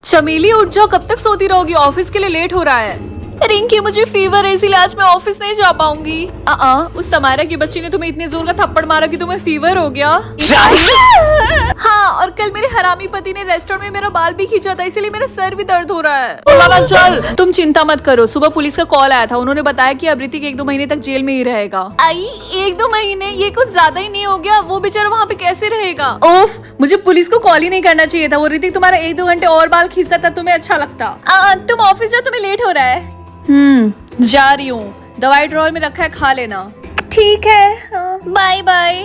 चमेली उठ जाओ, कब तक सोती रहोगी? ऑफिस के लिए लेट हो रहा है। रिंकी मुझे फीवर है इसीलिए आज मैं ऑफिस नहीं जा पाऊंगी। उस समारा की बच्ची ने तुम्हें इतने जोर का थप्पड़ मारा कि तुम्हें फीवर हो गया। हाँ, और कल मेरे हरामी पति ने रेस्टोरेंट में मेरा बाल भी खींचा था, इसीलिए मेरा सर भी दर्द हो रहा है। चल तुम चिंता मत करो, सुबह पुलिस का कॉल आया था, उन्होंने बताया कि अब ऋतिक 1-2 महीने तक जेल में ही रहेगा। आई 1-2 महीने, ये कुछ ज्यादा ही नहीं हो गया? वो बेचारा वहाँ पे कैसे रहेगा? ओफ, मुझे पुलिस को कॉल ही नहीं करना चाहिए था। वो ऋतिक तुम्हारा 1-2 घंटे और बाल खींचता तब तुम्हें अच्छा लगता। तुम ऑफिस जाओ, तुम्हें लेट हो रहा है। जा रही हूँ, दवाई ड्रॉर में रखा है, खा लेना। ठीक है, bye bye.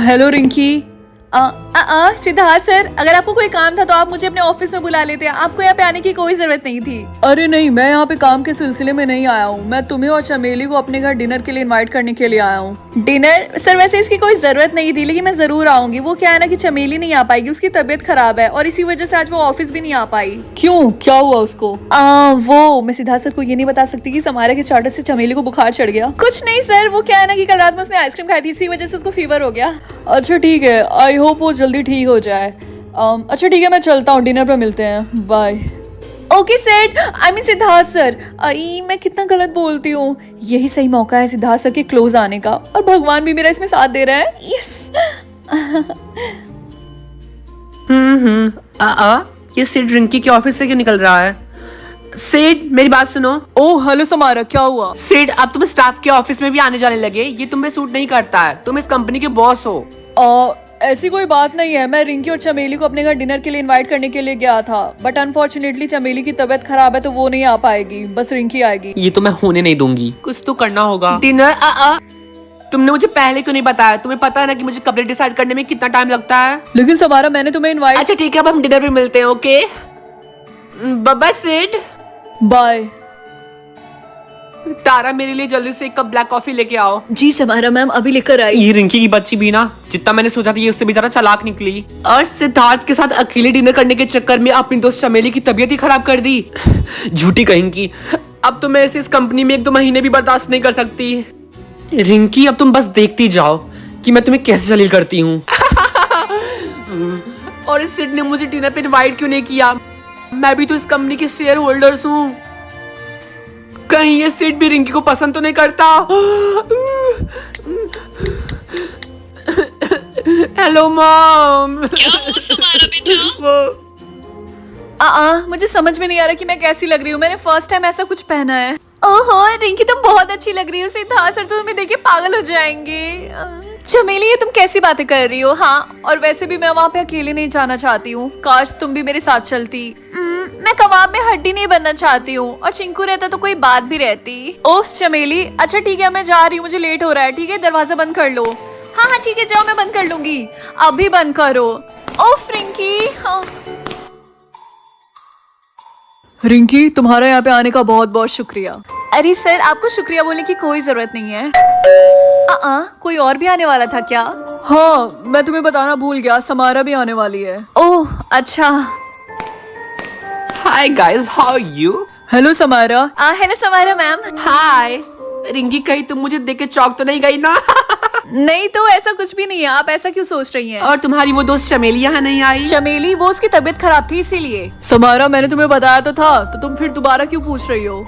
Hello Rinki. Siddharth sir, अगर आपको कोई काम था तो आप मुझे अपने ऑफिस में बुला लेते हैं, आपको यहाँ पे आने की कोई जरूरत नहीं थी। अरे नहीं, मैं यहाँ पे काम के सिलसिले में नहीं आया हूँ, मैं तुम्हें और चमेली को अपने घर डिनर के लिए इनवाइट करने के लिए आया हूँ। डिनर? सर वैसे इसकी कोई जरूरत नहीं थी, लेकिन मैं जरूर आऊंगी। वो क्या है ना कि चमेली नहीं आ पाएगी, उसकी तबीयत खराब है और इसी वजह से आज वो ऑफिस भी नहीं आ पाई। क्यों, क्या हुआ उसको? वो मैं सिद्धार्थ सर को ये नहीं बता सकती कि समारा के चार्टर से चमेली को बुखार चढ़ गया। कुछ नहीं सर, वो क्या है ना कि कल रात में उसने आइसक्रीम खाई थी, इसी वजह से उसको फीवर हो गया। अच्छा ठीक है, आई होप वो जल्दी ठीक हो जाए। अच्छा ठीक है, मैं चलता हूँ, डिनर पर मिलते हैं, बाय। ओके सेठ, आई मीन सिद्धार्थ सर। मैं कितना गलत बोलती हूँ। यही सही मौका है सिद्धार्थ सर के क्लोज आने का, और भगवान भी मेरा इसमें साथ दे रहा है। यस। ये सेठ रिंकी के ऑफिस से क्यों निकल रहा है? सेठ मेरी बात सुनो। ओह हेलो समारा, क्या हुआ? सेठ अब तुम स्टाफ के ऑफिस में भी आने जाने लगे, ये तुम्हें सूट नहीं करता है, तुम इस कंपनी के बॉस हो। ऐसी कोई बात नहीं है, मैं रिंकी और चमेली को अपने घर डिनर के लिए इनवाइट करने के लिए गया था, बट अनफॉर्चुनेटली चमेली की तबीयत खराब है तो वो नहीं आ पाएगी, बस रिंकी आएगी। ये तो मैं होने नहीं दूंगी, कुछ तो करना होगा। डिनर? तुमने मुझे पहले क्यों नहीं बताया? तुम्हें पता है ना कि मुझे कपड़े डिसाइड करने में कितना टाइम लगता है। लेकिन समारा मैंने तुम्हें इनवाइट। अच्छा ठीक है, अब हम डिनर पे मिलते हैं। ओके बाय सेठ, बाय। तारा मेरे लिए जल्दी से 1 कप ब्लैक कॉफी लेके आओ। जी समारा मैम, अभी लेकर आई। ये रिंकी की बच्ची भी ना, जितना मैंने सोचा था ये उससे भी ज्यादा चालाक निकली, और सिद्धार्थ के साथ अकेले डिनर करने के चक्कर में अपनी दोस्त चमेली की तबीयत ही खराब कर दी। झूठी कहेंगी। अब तो मैं इस कंपनी में 1-2 महीने भी बर्दाश्त नहीं कर सकती। रिंकी अब तुम बस देखती जाओ कि मैं तुम्हें कैसे जलील करती हूँ। और इस सिड ने मुझे डिनर पे इनवाइट क्यों नहीं किया? मैं भी तो इस कंपनी के शेयर होल्डर्स हूँ। कहीं ये सिड भी रिंकी को पसंद तो नहीं करता? Hello mom. क्या हुआ समारा बेटा? मुझे समझ में नहीं आ रहा कि मैं कैसी लग रही हूँ, मैंने फर्स्ट टाइम ऐसा कुछ पहना है। ओहो रिंकी, तुम बहुत अच्छी लग रही हो। सिद्धार्थ सर तो तुम्हें देख के पागल हो जाएंगे। चमेली, ये तुम कैसी बातें कर रही हो? हाँ, और वैसे भी मैं वहाँ पे अकेले नहीं जाना चाहती हूँ, काश तुम भी मेरे साथ चलती। मैं कबाब में हड्डी नहीं बनना चाहती हूँ, और चिंकू रहता तो कोई बात भी रहती। ओफ चमेली, अच्छा ठीक है मैं जा रही हूँ, मुझे लेट हो रहा है। ठीक है, दरवाजा बंद कर लो। हाँ ठीक है, जाओ, मैं बंद कर लूंगी। अभी बंद करो। ओफ रिंकी। हाँ रिंकी, तुम्हारा यहाँ पे आने का बहुत बहुत शुक्रिया। अरे सर, आपको शुक्रिया बोलने की कोई जरूरत नहीं है। कोई और भी आने वाला था क्या? हाँ, मैं तुम्हें बताना भूल गया, समारा भी आने वाली है। ओह अच्छा। Hi guys, how are you? Hello Samara. Hello Samara ma'am. Hi Rinki, कहीं तुम मुझे देख के चौक तो नहीं गई ना? नहीं तो ऐसा कुछ भी नहीं है, आप ऐसा क्यों सोच रही हैं? और तुम्हारी वो दोस्त चमेली यहाँ नहीं आई? चमेली, वो उसकी तबीयत खराब थी इसीलिए। समारा, मैंने तुम्हें बताया तो था, तो तुम फिर दोबारा क्यों पूछ रही हो?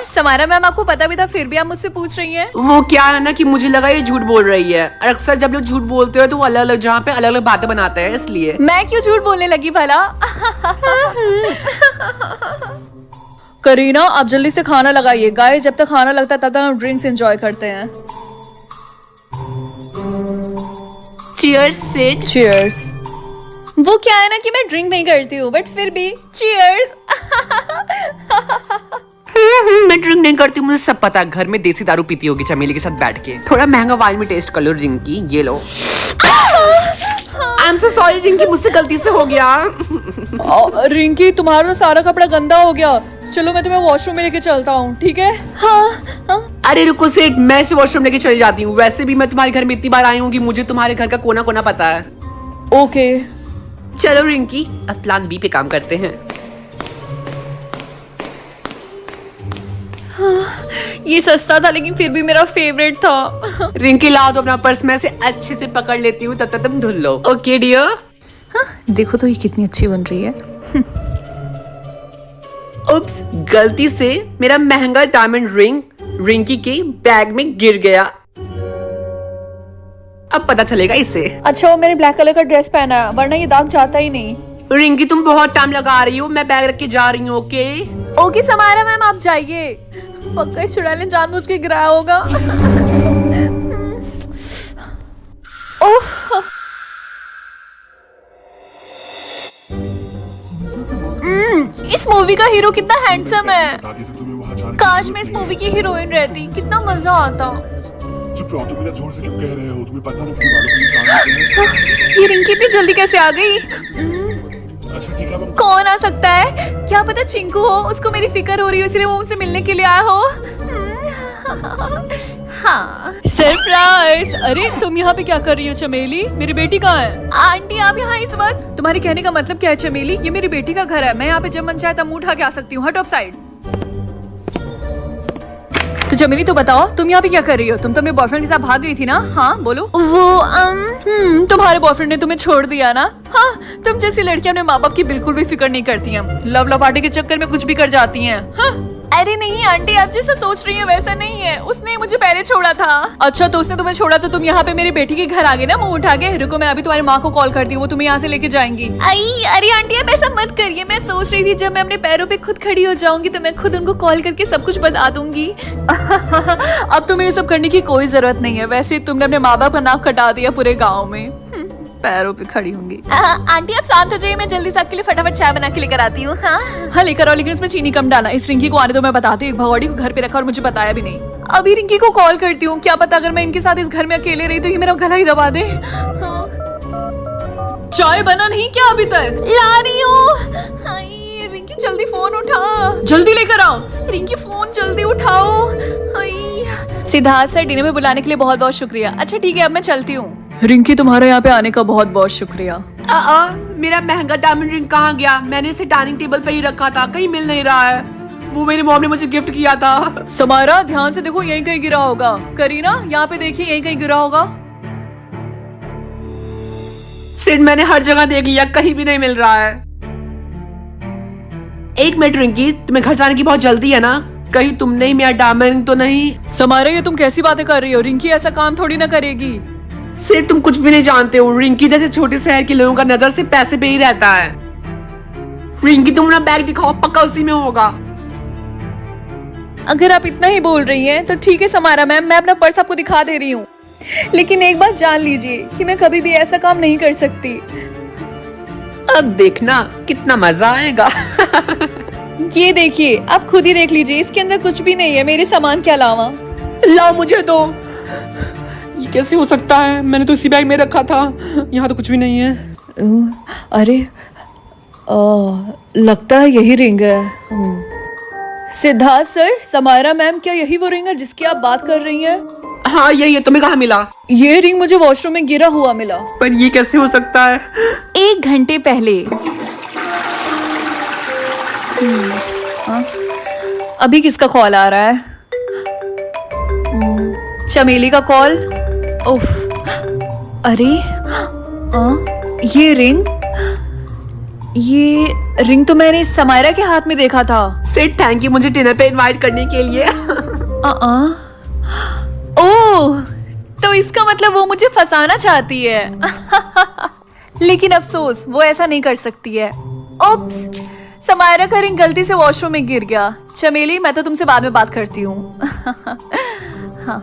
समारा मैम, आपको पता भी था फिर भी आप मुझसे पूछ रही हैं। वो क्या है ना कि मुझे लगा ये झूठ बोल रही है, और अक्सर जब लोग झूठ बोलते हैं तो वो अलग अलग जगह पे अलग अलग बातें बनाते हैं, इसलिए। मैं क्यों झूठ बोलने लगी भला? करीना, आप जल्दी से खाना लगाइए। गाइस, जब तक खाना लगता है तब तक हम ड्रिंक्स एंजॉय करते हैं। चीयर्स सिड। चीयर्स। वो क्या है ना कि मैं ड्रिंक नहीं करती हूँ, बट फिर भी चीयर्स। मैं ड्रिंक नहीं करती, मुझे सब पता। घर में देसी दारू पीती होगी चमेली के साथ बैठ के। थोड़ा महंगा वाइन में टेस्ट कर लो रिंकी, ये लो। I am so sorry Rinki, मुझसे गलती से हो गया। रिंकी, तुम्हारा तो सारा कपड़ा गंदा हो गया, चलो मैं तुम्हें वॉशरूम में लेके चलता हूँ, ठीक है? हाँ। अरे रुको सेठ, मैं इसे वॉशरूम लेके चली जाती हूँ। वैसे भी मैं तुम्हारे घर में इतनी बार आई हूँ कि मुझे तुम्हारे घर का कोना कोना पता है। ओके चलो रिंकी, अब प्लान बी पे काम करते हैं। हाँ, ये सस्ता था लेकिन फिर भी मेरा फेवरेट था। रिंकी लाओ तो अपना पर्स, मैं से अच्छे से पकड़ लेती हूँ, तब तक तुम धुल लो। Okay dear. देखो तो ये कितनी अच्छी बन रही है। उप्स, गलती से मेरा महंगा डायमंड रिंग रिंकी के बैग में गिर गया। अब पता चलेगा इसे। अच्छा वो मैंने ब्लैक कलर का ड्रेस पहना है, वरना ये दाग जाता ही नहीं। रिंकी तुम बहुत टाइम लगा रही हो, मैं बैग रख के जा रही हूँ। ओके ओके समारा मैम आप जाइए, पक्का इस चुड़ैल ने जानबूझ के गिराया होगा। ओह इस मूवी का हीरो कितना हैंडसम है। काश मैं इस मूवी की हीरोइन रहती, कितना मजा आता। चुप रहो, तुम इतना जोर से क्यों कह रहे हो? तुम्हें पता नहीं कि बालों ये रिंकी इतनी जल्दी कैसे आ गई? अच्छा ठीक है, अब हम कौन आ सकता है? क्या पता चिंकू हो, उसको मेरी फिक्र हो रही है इसलिए वो मुझसे मिलने के लिए आया हो। हाँ सरप्राइज। अरे तुम यहाँ पे क्या कर रही हो चमेली? मेरी बेटी कहाँ है? आंटी आप यहाँ इस वक्त? तुम्हारे कहने का मतलब क्या है चमेली? ये मेरी बेटी का घर है, मैं यहाँ पे जब मन चाहे तब मुंह उठा के आ सकती हूँ। हट ऑफ साइड। तो चमेली तो बताओ तुम यहाँ पे क्या कर रही हो? तुम तो अपने बॉयफ्रेंड के साथ भाग गई थी ना? हाँ बोलो। वो तुम्हारे बॉयफ्रेंड ने तुम्हें छोड़ दिया ना? हाँ तुम जैसी लड़कियां अपने माँ बाप की बिल्कुल भी फिक्र नहीं करती हैं, लव लपाटे के चक्कर में कुछ भी कर जाती हैं। हाँ? अरे नहीं आंटी आप जैसा सोच रही है वैसा नहीं है, उसने मुझे पहले छोड़ा था। अच्छा तो उसने तुम्हें छोड़ा तो तुम यहाँ पे मेरी बेटी के घर आ गए ना मुंह उठा के? रुको मैं अभी तुम्हारी माँ को कॉल करती हूँ, वो तुम्हें यहाँ से लेके जाएंगी। अरे आंटी आप ऐसा मत करिए, मैं सोच रही थी जब मैं अपने पैरों पे खुद खड़ी हो जाऊंगी तो मैं खुद उनको कॉल करके सब कुछ बता दूंगी। अब तुम्हें ये सब करने की कोई जरूरत नहीं है, वैसे तुमने अपने माँ बाप का नाक कटा दिया पूरे गाँव में। पैरों पे खड़ी होंगी। आंटी आप शांत हो जाइए, मैं जल्दी से आपके लिए फटाफट चाय बना के लेकर आती हूँ। हाँ लेकर आओ, लेकिन इसमें चीनी कम डालना। इस रिंकी को आने दो, मैं बताती हूँ। भगवाड़ी को घर पे रखा और मुझे बताया भी नहीं। अभी रिंकी को कॉल करती हूँ, क्या पता अगर मैं इनके साथ इस घर में अकेले रही तो ये मेरा गला ही दबा दे। हाँ। चाय बना नहीं क्या अभी तक? ला रही हूँ। रिंकी जल्दी फोन उठा, जल्दी लेकर आओ। रिंकी फोन जल्दी उठाओ। सिद्धार्थ सर डिनर में बुलाने के लिए बहुत बहुत शुक्रिया। अच्छा ठीक है अब मैं चलती हूँ। रिंकी तुम्हारे यहाँ पे आने का बहुत बहुत शुक्रिया। मेरा महंगा डायमंड रिंग कहाँ गया? मैंने इसे डाइनिंग टेबल पे ही रखा था, कहीं मिल नहीं रहा है। वो मेरी मॉम ने मुझे गिफ्ट किया था। समारा ध्यान से देखो, यहीं कहीं गिरा होगा। करीना यहाँ पे देखिए, यहीं कहीं गिरा होगा। सिड मैंने हर जगह देख लिया, कहीं भी नहीं मिल रहा है। एक मिनट रिंकी, तुम्हें घर जाने की बहुत जल्दी है ना? कहीं तुमने ही मेरा डायमंड रिंग तो नहीं? समारा ये तुम कैसी बातें कर रही हो? रिंकी ऐसा काम थोड़ी ना करेगी। सिर्फ तुम कुछ भी नहीं जानते हो, रिंकी जैसे छोटे शहर के लोगों का नजर से पैसे पे ही रहता है। रिंकी तुम अपना बैग दिखाओ, पक्का उसी में होगा। अगर आप इतना ही बोल रही हैं तो ठीक है समारा मैम, मैं अपना पर्स आपको दिखा दे रही हूँ, लेकिन एक बात जान लीजिए कि मैं कभी भी ऐसा काम नहीं कर सकती। अब देखना कितना मजा आएगा। ये देखिए आप खुद ही देख लीजिए, इसके अंदर कुछ भी नहीं है मेरे सामान के अलावा। लाओ मुझे दो। ये कैसे हो सकता है? मैंने तो इसी बैग में रखा था, यहाँ तो कुछ भी नहीं है। अरे लगता है यही रिंग है। सिद्धार्थ सर, समारा मैम, क्या यही वो रिंग है जिसकी आप बात कर रही हैं? हाँ यही है। तुम्हें कहाँ मिला? ये रिंग मुझे वॉशरूम में गिरा हुआ मिला। पर ये कैसे हो सकता है? 1 घंटे पहले। अभी किसका कॉल आ रहा है? चमेली का कॉल। ओह अरे ये रिंग तो मैंने समायरा के हाथ में देखा था। सिड थैंक यू मुझे डिनर पे इनवाइट करने के लिए। ओह तो इसका मतलब वो मुझे फंसाना चाहती है। लेकिन अफसोस वो ऐसा नहीं कर सकती है। ओप्स, समायरा का रिंग गलती से वॉशरूम में गिर गया। चमेली मैं तो तुमसे बाद में बात करती हूँ। हाँ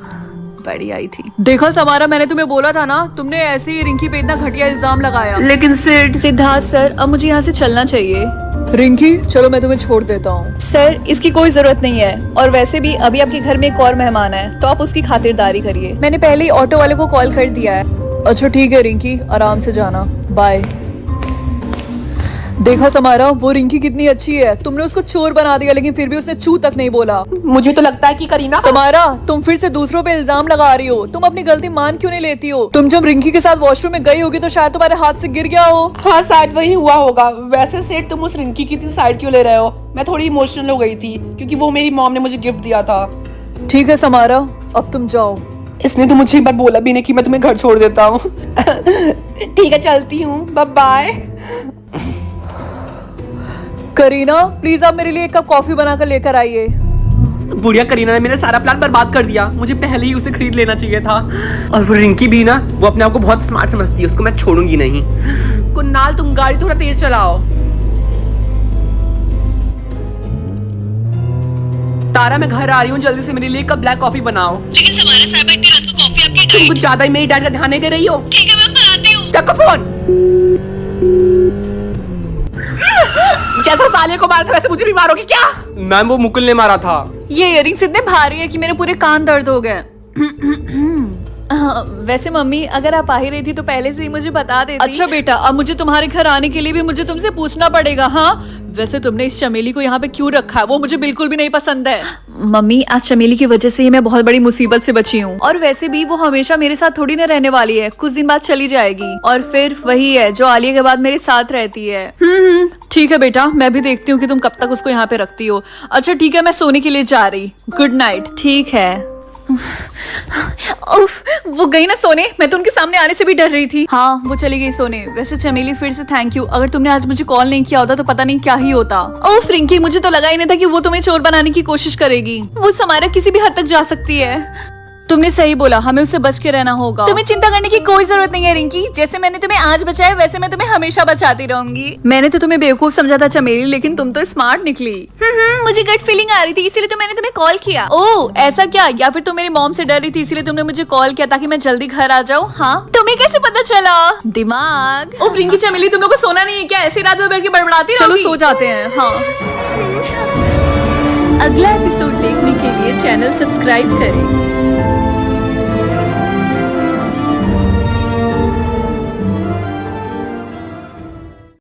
बड़ी आई थी। देखो समारा, मैंने तुम्हें बोला था ना, तुमने ऐसे ही रिंकी पे इतना घटिया इल्जाम लगाया। लेकिन सिद्धार्थ सर, अब मुझे यहाँ से चलना चाहिए। रिंकी चलो मैं तुम्हें छोड़ देता हूँ। सर इसकी कोई जरूरत नहीं है, और वैसे भी अभी आपके घर में एक और मेहमान है तो आप उसकी खातिरदारी करिए। मैंने पहले ही ऑटो वाले को कॉल कर दिया है। अच्छा ठीक है रिंकी, आराम से जाना, बाय। देखा समारा, वो रिंकी कितनी अच्छी है। तुमने उसको चोर बना दिया लेकिन फिर भी उसने चू तक नहीं बोला। मुझे तो लगता है कि करीना। समारा तुम फिर से दूसरों पे इल्जाम लगा रही हो। तुम अपनी गलती मान क्यों नहीं लेती हो? तुम जब रिंकी के साथ वॉशरूम में गई होगी तो शायद तुम्हारे हाथ से गिर गया हो। हाँ शायद वही हुआ होगा। वैसे सेठ तुम उस रिंकी की साइड क्यों ले रहे हो? मैं थोड़ी इमोशनल हो गई थी क्योंकि वो मेरी मॉम ने मुझे गिफ्ट दिया था। ठीक है समारा, अब तुम जाओ। इसने तो मुझे एक बार बोला भी नहीं कि मैं तुम्हें घर छोड़ देता हूँ। ठीक है, चलती हूँ, बाय बाय। करीना प्लीज आप मेरे लिए एक कप कॉफी बनाकर लेकर आइए। बुढ़िया करीना ने मेरा सारा प्लान बर्बाद कर दिया। मुझे पहले ही उसे खरीद लेना चाहिए था। और वो रिंकी भी ना, वो अपने आप को बहुत स्मार्ट समझती है, उसको मैं छोड़ूंगी नहीं। कुन्नाल तुम गाड़ी थोड़ा तेज चलाओ। तारा मैं घर आ रही हूँ, जल्दी से मेरे लिए एक कप ब्लैक कॉफी बनाओ। लेकिन समारा साहब इतनी रात को कॉफी आपकी तुम कुछ ज्यादा ही मेरी डाइट का ध्यान नहीं दे रही हो। ठीक है मैं बनाती हूँ। रखो फोन। जैसा साले को मारा था वैसे मुझे भी मारोगी क्या? मैम वो मुकुल ने मारा था। ये इयररिंग्स इतने भारी है कि मेरे पूरे कान दर्द हो गए। वैसे मम्मी अगर आप आ ही रही थी तो पहले से ही मुझे बता देती। अच्छा बेटा, अब मुझे तुम्हारे घर आने के लिए भी मुझे तुमसे पूछना पड़ेगा। हाँ वैसे तुमने इस चमेली को यहाँ पे क्यों रखा है? वो मुझे बिल्कुल भी नहीं पसंद है। मम्मी आज चमेली की वजह से ही मैं बहुत बड़ी मुसीबत से बची हूँ। और वैसे भी वो हमेशा मेरे साथ थोड़ी ना रहने वाली है, कुछ दिन बाद चली जाएगी। और फिर वही है जो आलिया के बाद मेरे साथ रहती है। ठीक है बेटा, मैं भी देखती हूँ कि तुम कब तक उसको यहाँ पे रखती हो। अच्छा ठीक है, मैं सोने के लिए जा रही। Good night. ठीक है। उफ, वो गई ना सोने। मैं तो उनके सामने आने से भी डर रही थी। हाँ वो चली गई सोने। वैसे चमेली फिर से थैंक यू। अगर तुमने आज मुझे कॉल नहीं किया होता तो पता नहीं क्या ही होता। उफ रिंकी, मुझे तो लगा ही नहीं था कि वो तुम्हें चोर बनाने की कोशिश करेगी। वो समारा किसी भी हद तक जा सकती है। तुमने सही बोला, हमें उससे बच के रहना होगा। तुम्हें चिंता करने की कोई जरूरत नहीं है रिंकी। जैसे मैंने तुम्हें आज बचाया वैसे मैं तुम्हें हमेशा बचाती रहूंगी। मैंने तो तुम्हें बेवकूफ समझा था चमेली, लेकिन तुम तो स्मार्ट निकली। मुझे गट फीलिंग आ रही थी इसीलिए तो मैंने तुम्हें कॉल किया। ओह ऐसा क्या? या फिर तुम मेरी मॉम से डर रही थी इसीलिए तुमने मुझे कॉल किया ताकि मैं जल्दी घर आ जाऊँ? हाँ तुम्हें कैसे पता चला? दिमाग। ओह रिंकी चमेली, तुम लोग को सोना नहीं है क्या? ऐसी रात में बैठ के बड़बड़ाती रहोगी? चलो सो जाते हैं। हाँ अगला एपिसोड देखने के लिए चैनल सब्सक्राइब करें।